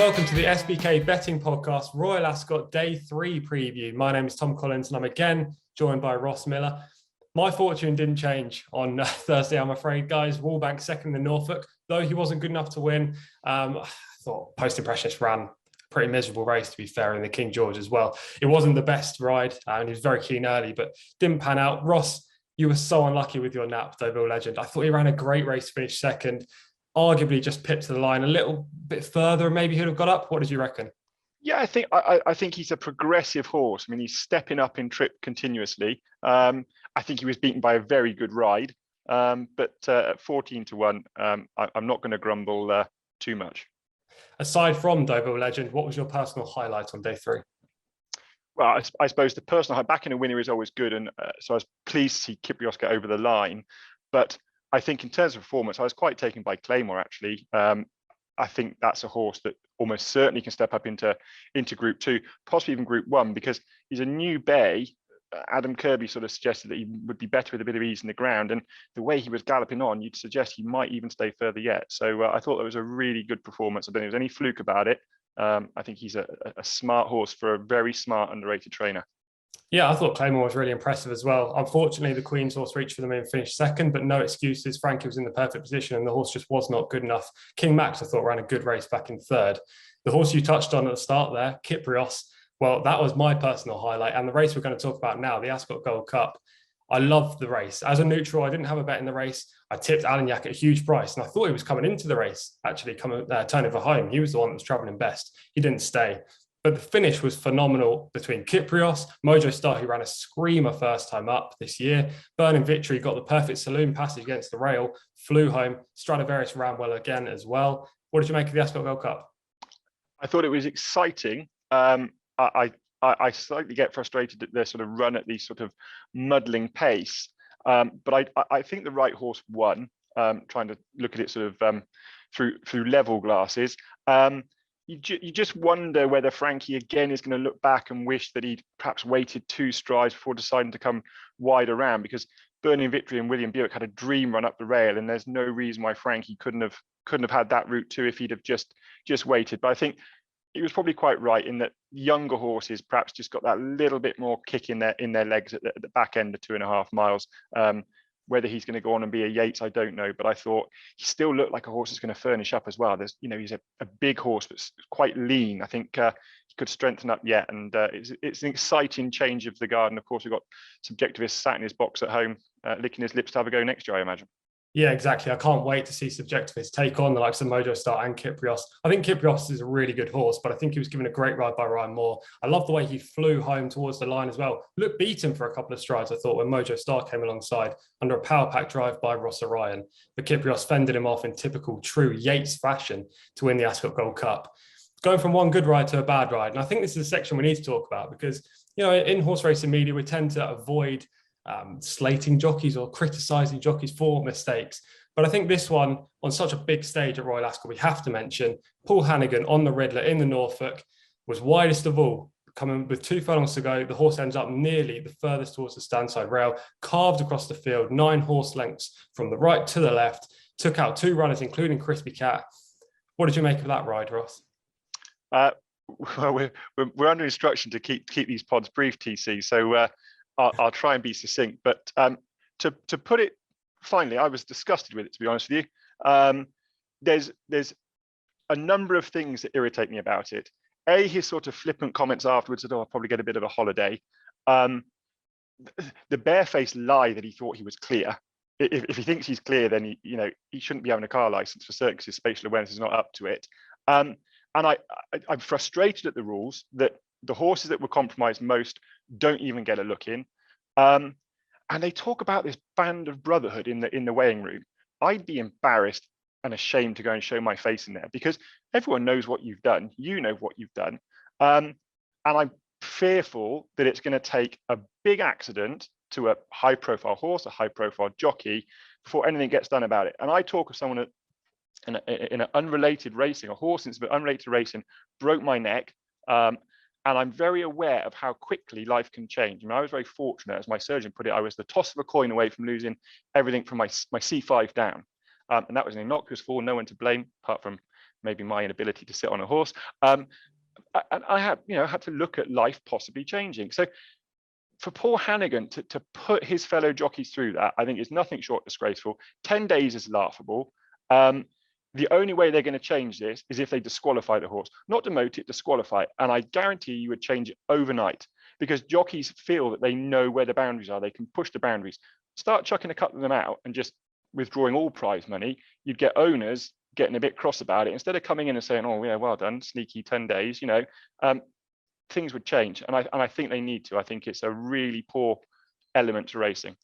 welcome to the SBK betting podcast, Royal Ascot Day 3 preview. My name is Tom Collins and I'm again joined by Ross Millar. My fortune didn't change on Thursday, I'm afraid, guys. Wallbank second in Norfolk, though he wasn't good enough to win. I thought Post Impressionist ran a pretty miserable race, to be fair, in the King George as well. It wasn't the best ride and he was very keen early, but didn't pan out. Ross, you were so unlucky with your nap, Deauville Legend. I thought he ran a great race, finished second. Arguably just pipped to the line a little bit further, maybe he'd have got up. What did you reckon? Yeah, I think he's a progressive horse. I mean, he's stepping up in trip continuously. I think he was beaten by a very good ride, but at 14-1, I'm not going to grumble too much. Aside from Deauville Legend, what was your personal highlight on day 3? Well, I suppose the personal highlight, backing a winner is always good, and so I was pleased to see Kyprios get over the line. But I think in terms of performance, I was quite taken by Claymore, actually. I think that's a horse that almost certainly can step up into Group 2, possibly even Group 1, because he's a new bay. Adam Kirby sort of suggested that he would be better with a bit of ease in the ground, and the way he was galloping on, you'd suggest he might even stay further yet. So I thought that was a really good performance. I don't think there's any fluke about it. I think he's a smart horse for a very smart, underrated trainer. Yeah, I thought Claymore was really impressive as well. Unfortunately, the Queen's horse reached for them and finished second, but no excuses. Frankie was in the perfect position and the horse just was not good enough. King Max, I thought, ran a good race back in third. The horse you touched on at the start there, Kyprios, well, that was my personal highlight. And the race we're going to talk about now, the Ascot Gold Cup, I loved the race. As a neutral, I didn't have a bet in the race. I tipped Alignac at a huge price, and I thought he was coming into the race, actually turning for home. He was the one that was travelling best. He didn't stay. But the finish was phenomenal between Kyprios, Mojo Star, who ran a screamer first time up this year. Burning Victory got the perfect saloon passage against the rail, flew home. Stradivarius ran well again as well. What did you make of the Ascot Gold Cup? I thought it was exciting. I slightly get frustrated at their sort of run at these sort of muddling pace. But I think the right horse won, trying to look at it sort of through level glasses. You just wonder whether Frankie again is going to look back and wish that he'd perhaps waited 2 strides before deciding to come wide around, because Burning Victory and William Buick had a dream run up the rail, and there's no reason why Frankie couldn't have had that route too if he'd have just waited. But I think he was probably quite right in that younger horses perhaps just got that little bit more kick in their legs at the back end of 2.5 miles. Whether he's going to go on and be a Yates, I don't know, but I thought he still looked like a horse that's going to furnish up as well. He's a big horse, but quite lean. I think he could strengthen up yet, and it's an exciting change of the guard. And of course, we've got Subjectivist sat in his box at home, licking his lips to have a go next year, I imagine. Yeah, exactly. I can't wait to see Subjectivist take on the likes of Mojo Star and Kyprios. I think Kyprios is a really good horse, but I think he was given a great ride by Ryan Moore. I love the way he flew home towards the line as well. Looked beaten for a couple of strides, I thought, when Mojo Star came alongside under a power pack drive by Ross Orion. But Kyprios fended him off in typical true Yates fashion to win the Ascot Gold Cup. Going from one good ride to a bad ride. And I think this is a section we need to talk about because, in horse racing media, we tend to avoid slating jockeys or criticising jockeys for mistakes. But I think this one, on such a big stage at Royal Ascot, we have to mention Paul Hannigan on the Riddler in the Norfolk was widest of all. Coming with 2 furlongs to go, the horse ends up nearly the furthest towards the standside rail, carved across the field, 9 horse lengths from the right to the left, took out 2 runners, including Crispy Cat. What did you make of that ride, Ross? Well, we're under instruction to keep these pods brief, TC, so I'll try and be succinct. But to put it finally, I was disgusted with it, to be honest with you. There's a number of things that irritate me about it. His sort of flippant comments afterwards that, I'll probably get a bit of a holiday. The barefaced lie that he thought he was clear. If he thinks he's clear, then he shouldn't be having a car license for certain because his spatial awareness is not up to it. And I'm frustrated at the rules that the horses that were compromised most don't even get a look in. And they talk about this band of brotherhood in the weighing room. I'd be embarrassed and ashamed to go and show my face in there because everyone knows what you've done. You know what you've done. And I'm fearful that it's going to take a big accident to a high-profile horse, a high-profile jockey, before anything gets done about it. And I talk of someone in an unrelated racing, a horse in unrelated racing, broke my neck. And I'm very aware of how quickly life can change. I mean, I was very fortunate, as my surgeon put it, I was the toss of a coin away from losing everything from my C5 down. And that was an innocuous fall, no one to blame, apart from maybe my inability to sit on a horse. And I had to look at life possibly changing. So for Paul Hannigan to put his fellow jockeys through that, I think is nothing short disgraceful. 10 days is laughable. The only way they're going to change this is if they disqualify the horse, not demote it, disqualify it. And I guarantee you would change it overnight, because jockeys feel that they know where the boundaries are. They can push the boundaries. Start chucking a couple of them out and just withdrawing all prize money. You'd get owners getting a bit cross about it. Instead of coming in and saying, oh yeah, well done, sneaky 10 days, things would change. And I think they need to. I think it's a really poor element to racing.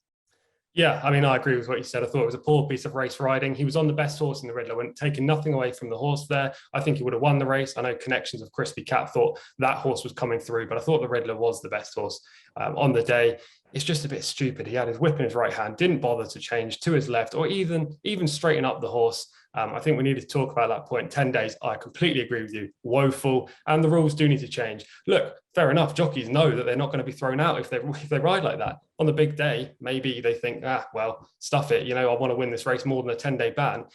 Yeah, I mean, I agree with what you said. I thought it was a poor piece of race riding. He was on the best horse in the Riddler, when taking nothing away from the horse there. I think he would have won the race. I know connections of Crispy Cat thought that horse was coming through, but I thought the Riddler was the best horse on the day. It's just a bit stupid. He had his whip in his right hand, didn't bother to change to his left, or even straighten up the horse. I think we need to talk about that point. 10 days, I completely agree with you. Woeful. And the rules do need to change. Look, fair enough. Jockeys know that they're not going to be thrown out if they ride like that. On the big day, maybe they think, well, stuff it. I want to win this race more than a 10-day ban.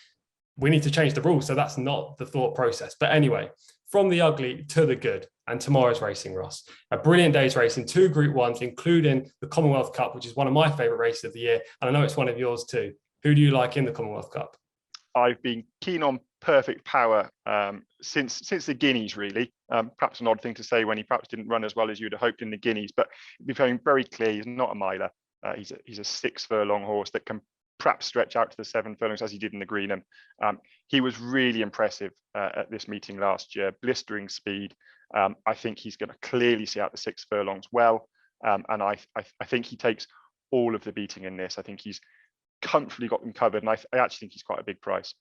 We need to change the rules. So that's not the thought process. But anyway, from the ugly to the good, and tomorrow's racing, Ross. A brilliant day's racing, 2 Group 1s, including the Commonwealth Cup, which is one of my favourite races of the year. And I know it's one of yours too. Who do you like in the Commonwealth Cup? I've been keen on Perfect Power since the Guineas, really. Perhaps an odd thing to say when he perhaps didn't run as well as you'd have hoped in the Guineas, but it became very clear he's not a miler. He's a 6 furlong horse that can perhaps stretch out to the 7 furlongs as he did in the Greenham. He was really impressive at this meeting last year, blistering speed. I think he's going to clearly see out the 6 furlongs well, and I think he takes all of the beating in this. I think he's comfortably got them covered, and I actually think he's quite a big price.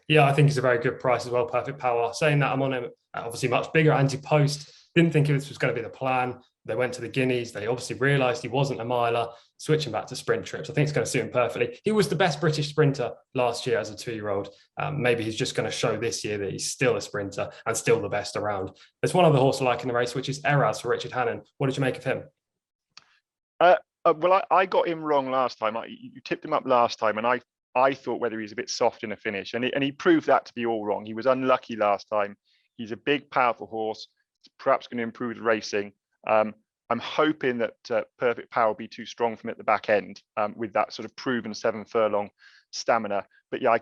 Yeah, I think he's a very good price as well. Perfect Power. Saying that, I'm on him obviously much bigger anti-post. Didn't think this was going to be the plan. They went to the Guineas. They obviously realised he wasn't a miler, switching back to sprint trips. I think it's going to suit him perfectly. He was the best British sprinter last year as a 2-year-old. Maybe he's just going to show this year that he's still a sprinter and still the best around. There's one other horse I like in the race, which is Eraz for Richard Hannon. What did you make of him? Well, I got him wrong last time. You tipped him up last time, and I thought whether he's a bit soft in a finish, and he proved that to be all wrong. He was unlucky last time. He's a big, powerful horse. It's perhaps going to improve the racing. I'm hoping that Perfect Power will be too strong for him at the back end with that sort of proven 7 furlong stamina. But yeah, I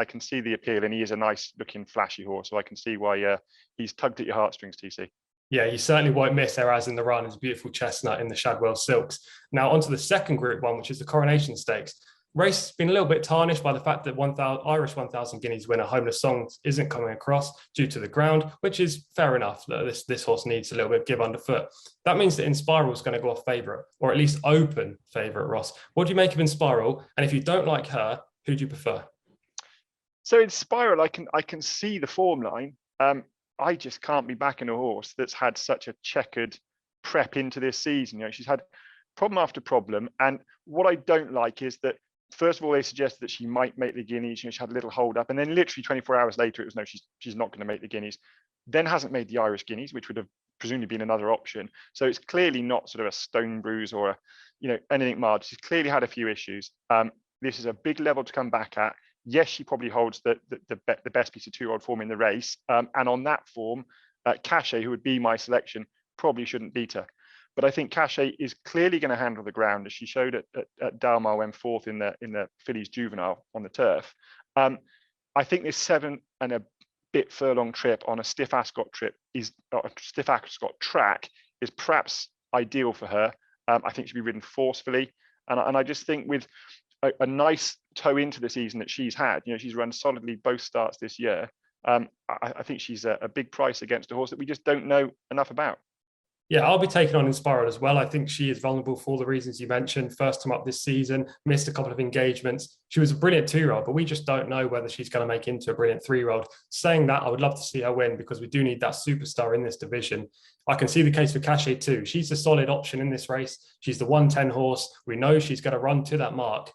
can see the appeal, and he is a nice looking, flashy horse. So I can see why he's tugged at your heartstrings, TC. Yeah, you certainly won't miss Eraz in the run. It's a beautiful chestnut in the Shadwell Silks. Now onto the second Group 1, which is the Coronation Stakes. Race has been a little bit tarnished by the fact that Irish 1,000 Guineas winner Homeless Songs isn't coming across due to the ground, which is fair enough. This horse needs a little bit of give underfoot. That means that Inspiral is going to go off favourite, or at least open favourite, Ross. What do you make of Inspiral? And if you don't like her, who do you prefer? So Inspiral, I can see the form line. I just can't be backing a horse that's had such a checkered prep into this season. She's had problem after problem. And what I don't like is that, first of all, they suggested that she might make the Guineas. She had a little hold up. And then literally 24 hours later, it was no, she's not going to make the Guineas. Then hasn't made the Irish Guineas, which would have presumably been another option. So it's clearly not sort of a stone bruise or anything mild. She's clearly had a few issues. This is a big level to come back at. Yes, she probably holds the best piece of 2-year-old form in the race. And on that form, Cachet, who would be my selection, probably shouldn't beat her. But I think Cachet is clearly going to handle the ground, as she showed at Dalmar when 4th in the Fillies Juvenile on the turf. I think this 7 and a bit furlong trip on a stiff Ascot track is perhaps ideal for her. I think she'll be ridden forcefully. And I just think with a nice toe into the season that she's had, she's run solidly both starts this year. I think she's a big price against a horse that we just don't know enough about. Yeah, I'll be taking on Inspiral as well. I think she is vulnerable for all the reasons you mentioned. First time up this season, missed a couple of engagements. She was a brilliant 2-year-old, but we just don't know whether she's going to make into a brilliant 3-year-old. Saying that, I would love to see her win because we do need that superstar in this division. I can see the case for Cachet too. She's a solid option in this race. She's the 110 horse. We know she's going to run to that mark.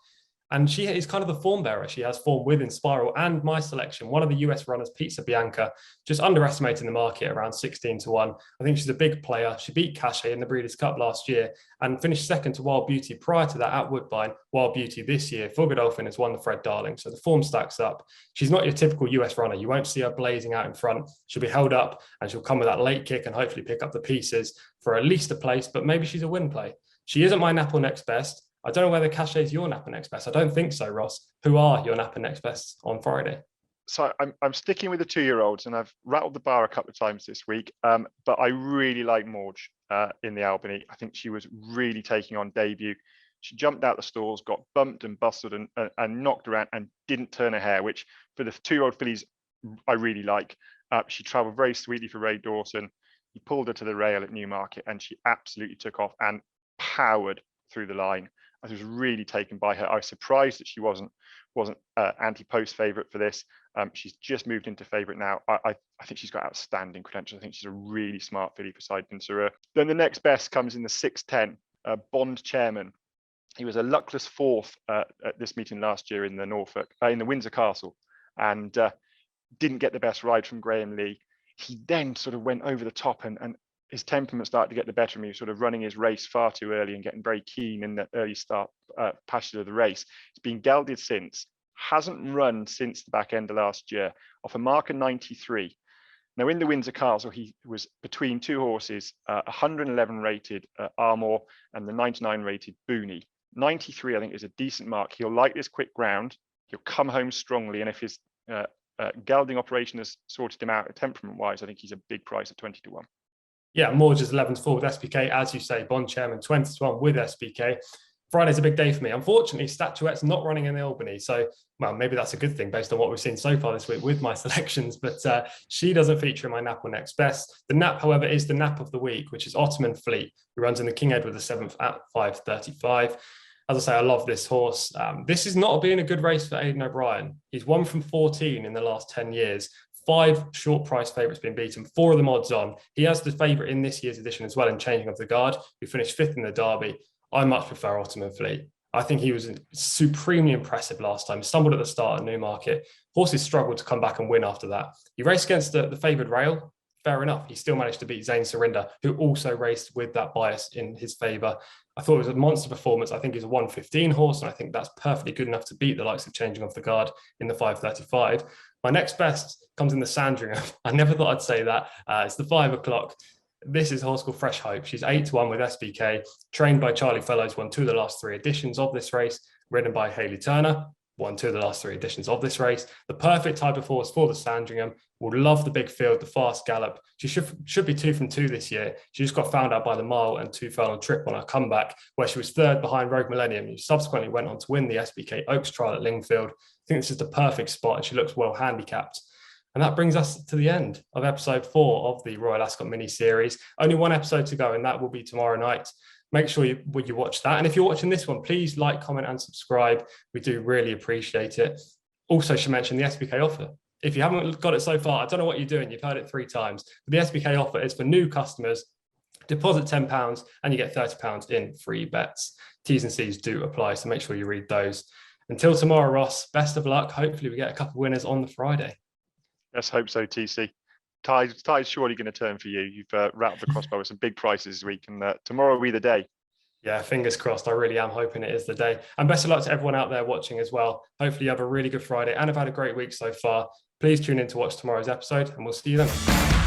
And she is kind of the form bearer. She has form with Inspiral and my selection, one of the US runners, Pizza Bianca, just underestimating the market around 16-1. I think she's a big player. She beat Cachet in the Breeders' Cup last year and finished second to Wild Beauty prior to that at Woodbine. Wild Beauty this year, for Godolphin, has won the Fred Darling. So the form stacks up. She's not your typical US runner. You won't see her blazing out in front. She'll be held up and she'll come with that late kick and hopefully pick up the pieces for at least a place, but maybe she's a win play. She isn't my Nap or Next Best. I don't know whether Cachet is your Nap or Next Best. I don't think so, Ross. Who are your Nap and Next Bests on Friday? So I'm sticking with the 2-year-olds, and I've rattled the bar a couple of times this week. But I really like Morge in the Albany. I think she was really taking on debut. She jumped out the stalls, got bumped and busted and knocked around and didn't turn a hair, which for the 2-year-old fillies, I really like. She travelled very sweetly for Ray Dawson. He pulled her to the rail at Newmarket and she absolutely took off and powered through the line. I was really taken by her. I was surprised that she wasn't anti-post favourite for this. She's just moved into favourite now. I think she's got outstanding credentials. I think she's a really smart filly for Side Pincer. Then the next best comes in the 6'10", Bond Chairman. He was a luckless fourth at this meeting last year in the in the Windsor Castle, and didn't get the best ride from Graham Lee. He then sort of went over the top and his temperament started to get the better of him. He was sort of running his race far too early and getting very keen in the early start passage of the race. He's been gelded since, hasn't run since the back end of last year, off a marker 93. Now in the Windsor Castle, he was between two horses, 111 rated Armour and the 99 rated Booney. 93, I think, is a decent mark. He'll like this quick ground. He'll come home strongly. And if his gelding operation has sorted him out temperament-wise, I think he's a big price at 20-1. Yeah, Morge is 11-4 with SBK. As you say, Bond Chairman 20-1 with SBK. Friday's a big day for me. Unfortunately, Statuette's not running in the Albany. So, well, maybe that's a good thing based on what we've seen so far this week with my selections. But she doesn't feature in my Nap or Next Best. The Nap, however, is the Nap of the week, which is Ottoman Fleet, who runs in the King Edward VII at 5:35. As I say, I love this horse. This is not being a good race for Aidan O'Brien. He's won from 14 in the last 10 years. 5 short price favourites being beaten, 4 of them odds on. He has the favourite in this year's edition as well in Changing of the Guard, who finished 5th in the Derby. I much prefer Ottoman Fleet. I think he was supremely impressive last time. Stumbled at the start at Newmarket. Horses struggled to come back and win after that. He raced against the favoured rail. Fair enough. He still managed to beat Zane Surinder, who also raced with that bias in his favour. I thought it was a monster performance. I think he's a 115 horse, and I think that's perfectly good enough to beat the likes of Changing of the Guard in the 5:35. My next best comes in the Sandringham. I never thought I'd say that. It's the 5 o'clock. This is a horse called Fresh Hope. She's 8-1 with SBK, trained by Charlie Fellows, won 2 of the last 3 editions of this race, ridden by Hayley Turner, won 2 of the last 3 editions of this race. The perfect type of horse for the Sandringham. Will love the big field, the fast gallop. She should be 2 from 2 this year. She just got found out by the mile and 2 furlong trip on her comeback, where she was 3rd behind Rogue Millennium, who subsequently went on to win the SBK Oaks trial at Lingfield. I think this is the perfect spot and she looks well handicapped. And that brings us to the end of episode 4 of the Royal Ascot mini-series. Only 1 episode to go, and that will be tomorrow night. Make sure you watch that. And if you're watching this one, please like, comment, and subscribe. We do really appreciate it. Also, should mention the SBK offer. If you haven't got it so far, I don't know what you're doing. You've heard it 3 times. But the SBK offer is for new customers. Deposit £10 and you get £30 in free bets. T's and C's do apply, so make sure you read those. Until tomorrow, Ross, best of luck. Hopefully we get a couple of winners on the Friday. Let's hope so, TC. Tide's surely going to turn for you. You've rattled the crossbar with some big prices this week, and tomorrow will be the day. Yeah, fingers crossed. I really am hoping it is the day. And best of luck to everyone out there watching as well. Hopefully you have a really good Friday and have had a great week so far. Please tune in to watch tomorrow's episode, and we'll see you then.